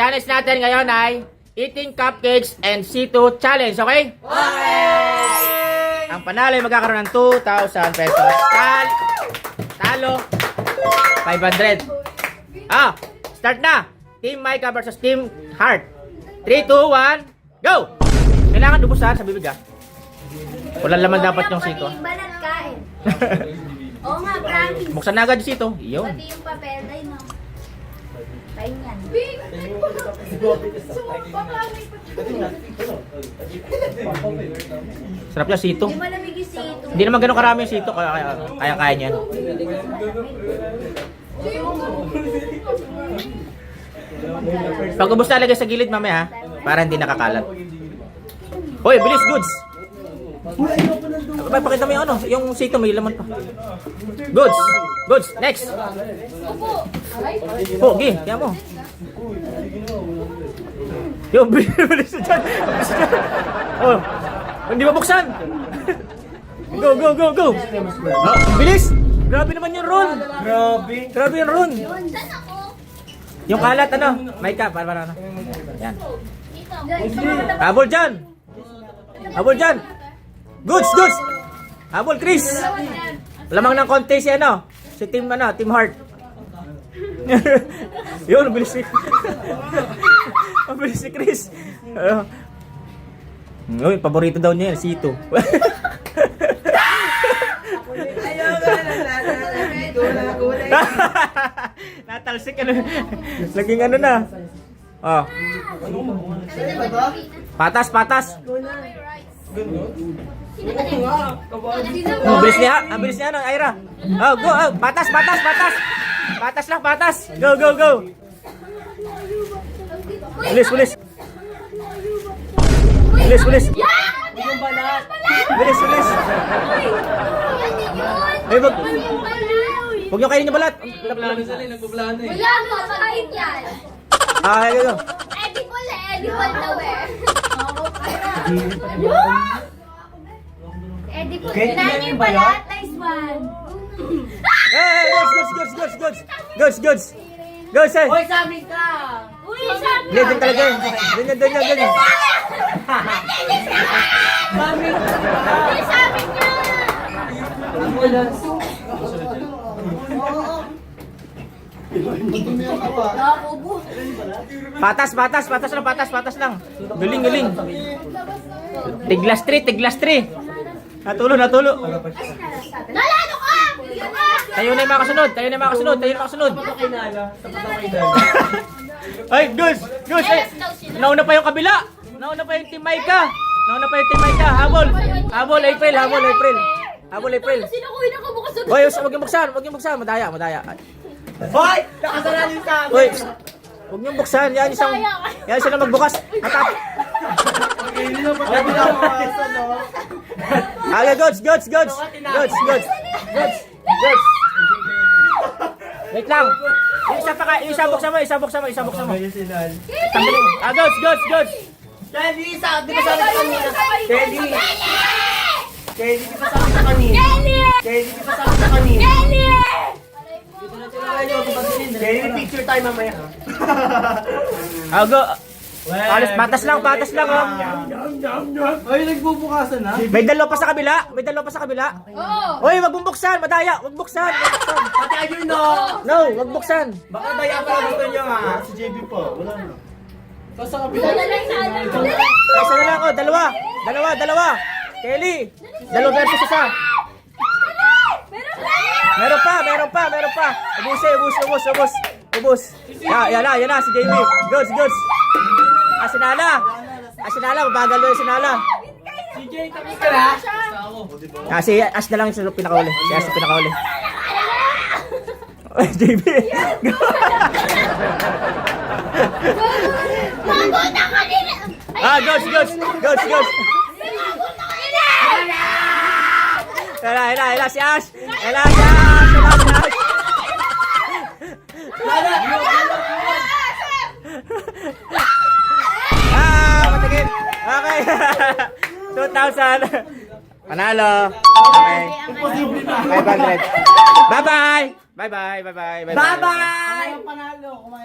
challenge natin ngayon ay eating cupcakes and C2 challenge, okay? Okay! Ang panalo ay magkakaroon ng 2,000 pesos. Talo, 500. Start na! Team Micah versus Team Heart. 3, 2, 1, go! Kailangan ubusan sa bibig, Walang laman dapat yung C2. Balat kain. Oo nga, promise. Buksan na agad yung C2. Yun. Pati yung papel, ay no. Kain yan. Sarap yung C2. Hindi malamig yung sito. Hindi naman ganun karami yung C2. Kaya niyan. Pag ubos talaga sa gilid mamaya, para hindi nakakalat. Hoy, bilis, goods! Pakita mo yung ano, yung C2 may laman pa. Goods! Goods! Next! Gi, kaya mo. Yung bilis na dyan. Oh, hindi mabuksan. Go, go, go, go. Bilis! Grabe naman yung roll. Grabe yung roll. Saan ako? Yung kalat, ano? Micah, para ano? Yan. Dito. Habol dyan! Habol dyan! Goods! Goods! Habol, Chris! Lamang ng konti si ano? Si Team Heart. Yun, bilis si... Bilis si Chris. Uy, paborito daw niya yan, C2. Natalsik ano. Naging ano na. Oh. Patas, patas. Bilis niya, bilis niya no, Ira. Oh, go, patas, patas, patas. Patas lang, patas. Go, go, go. Bilis, bilis. Bilis, bilis. Bilis, bilis. Ay, huwag niyo kainin yung balat. Wala mo, kain yan. Go. Edible na where? Edible. Kinain yung balat, nice one. Hey, goods. Goods, eh. Hoy, sa amin ka! Uy, sabi Hindi, din talaga yun. Ganyan. Mami! Uy, sabi ka. Patas lang. Galing. Tiglas 3. Natulo. Nalalo ka! Tayo na yung mga kasunod. Ay, goods. Nauna pa yung kabila. Nauna pa yung Team Micah. Habol, April. Sino ko yung nakabukas sa Hoy, wag yung buksan. Madaya. Hoy! Nakasalan yung sa amin! Hoy, huwag niyong buksan. Yan siya na magbukas. Goods. Wait lang. Yung isa buksan mo. Tanggalin mo. Goods. Kelly, di ba sabi ka kanina? Kelly, di ba sabi ka kanina? Kelly, picture tayo mamaya ha? Go. Patas lang. Ay, nagbubukasan ha? May dalawa pa sa kabila. Oo. Hoy, wag mong buksan. Madaya. Wag buksan. Pati ayun no! No, wag buksan. Baka daya pa gusto nyo ha? Si JB po, wala na. Sa kabila. Isa na lang. Dalawa. Kelly. Dalawa versus isa. Meron pa. Ubus. Yan na si JB. Goods. Sinala. Mabagal na yung Sinala. CJ, tapos ka na? Si Ash na lang yung pinakauli. JB. Mabuta ka nila! Goods. Ela, si Ash. Matigil. Okay. 2,000. Panalo. Okay. 500. Bye-bye. Bye-bye!